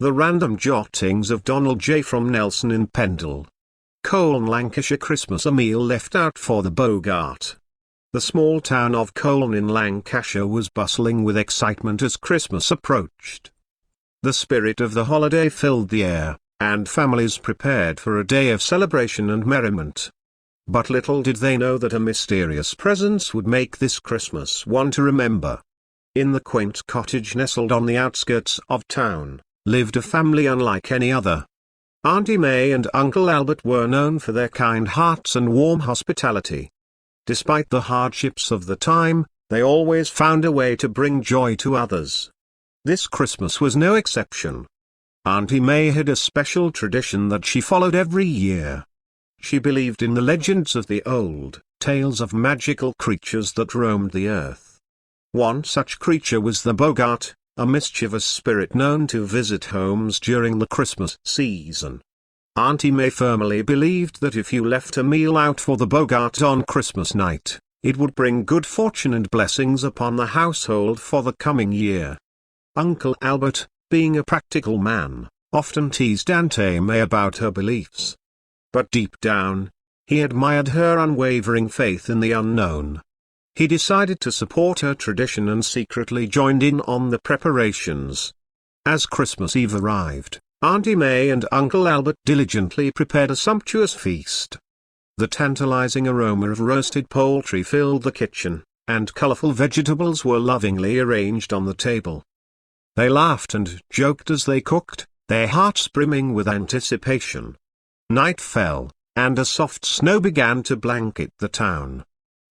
The Random Jottings of Donald J. from Nelson in Pendle. Colne Lancashire Christmas, a meal left out for the Bogart. The small town of Colne in Lancashire was bustling with excitement as Christmas approached. The spirit of the holiday filled the air, and families prepared for a day of celebration and merriment. But little did they know that a mysterious presence would make this Christmas one to remember. In the quaint cottage nestled on the outskirts of town, lived a family unlike any other. Auntie May and Uncle Albert were known for their kind hearts and warm hospitality. Despite the hardships of the time, they always found a way to bring joy to others. This Christmas was no exception. Auntie May had a special tradition that she followed every year. She believed in the legends of the old, tales of magical creatures that roamed the earth. One such creature was the Bogart, a mischievous spirit known to visit homes during the Christmas season. Auntie May firmly believed that if you left a meal out for the Bogart on Christmas night, it would bring good fortune and blessings upon the household for the coming year. Uncle Albert, being a practical man, often teased Auntie May about her beliefs. But deep down, he admired her unwavering faith in the unknown. He decided to support her tradition and secretly joined in on the preparations. As Christmas Eve arrived, Auntie May and Uncle Albert diligently prepared a sumptuous feast. The tantalizing aroma of roasted poultry filled the kitchen, and colorful vegetables were lovingly arranged on the table. They laughed and joked as they cooked, their hearts brimming with anticipation. Night fell, and a soft snow began to blanket the town.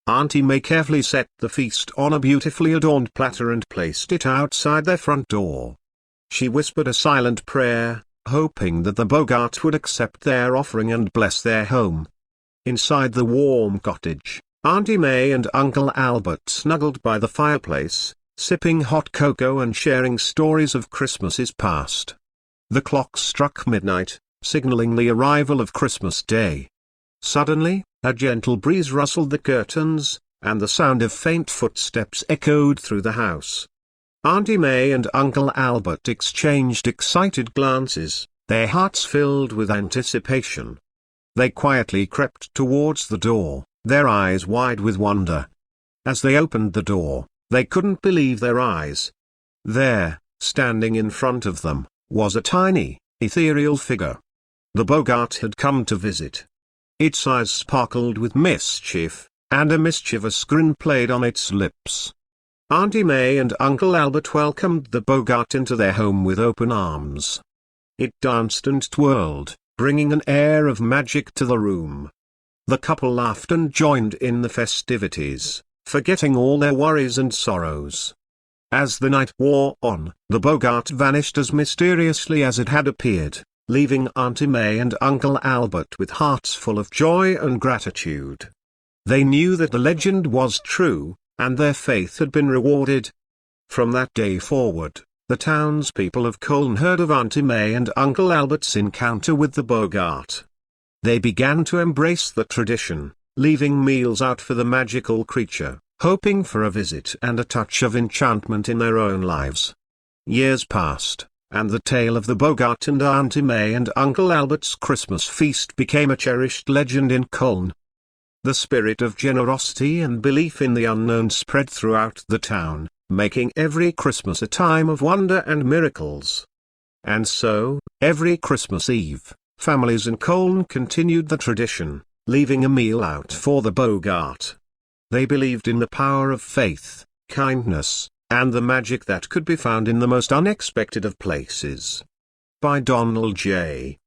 Auntie May carefully set the feast on a beautifully adorned platter and placed it outside their front door. She whispered a silent prayer, hoping that the Bogart would accept their offering and bless their home. Inside the warm cottage, Auntie May and Uncle Albert snuggled by the fireplace, sipping hot cocoa and sharing stories of Christmases past. The clock struck midnight, signaling the arrival of Christmas Day. Suddenly, a gentle breeze rustled the curtains, and the sound of faint footsteps echoed through the house. Auntie May and Uncle Albert exchanged excited glances, their hearts filled with anticipation. They quietly crept towards the door, their eyes wide with wonder. As they opened the door, they couldn't believe their eyes. There, standing in front of them, was a tiny, ethereal figure. The Bogart had come to visit. Its eyes sparkled with mischief, and a mischievous grin played on its lips. Auntie May and Uncle Albert welcomed the Bogart into their home with open arms. It danced and twirled, bringing an air of magic to the room. The couple laughed and joined in the festivities, forgetting all their worries and sorrows. As the night wore on, the Bogart vanished as mysteriously as it had appeared, leaving Auntie May and Uncle Albert with hearts full of joy and gratitude. They knew that the legend was true, and their faith had been rewarded. From that day forward, the townspeople of Colne heard of Auntie May and Uncle Albert's encounter with the Bogart. They began to embrace the tradition, leaving meals out for the magical creature, hoping for a visit and a touch of enchantment in their own lives. Years passed, and the tale of the Bogart and Auntie May and Uncle Albert's Christmas feast became a cherished legend in Colne. The spirit of generosity and belief in the unknown spread throughout the town, making every Christmas a time of wonder and miracles. And so, every Christmas Eve, families in Colne continued the tradition, leaving a meal out for the Bogart. They believed in the power of faith, kindness, and the magic that could be found in the most unexpected of places. By Donald J.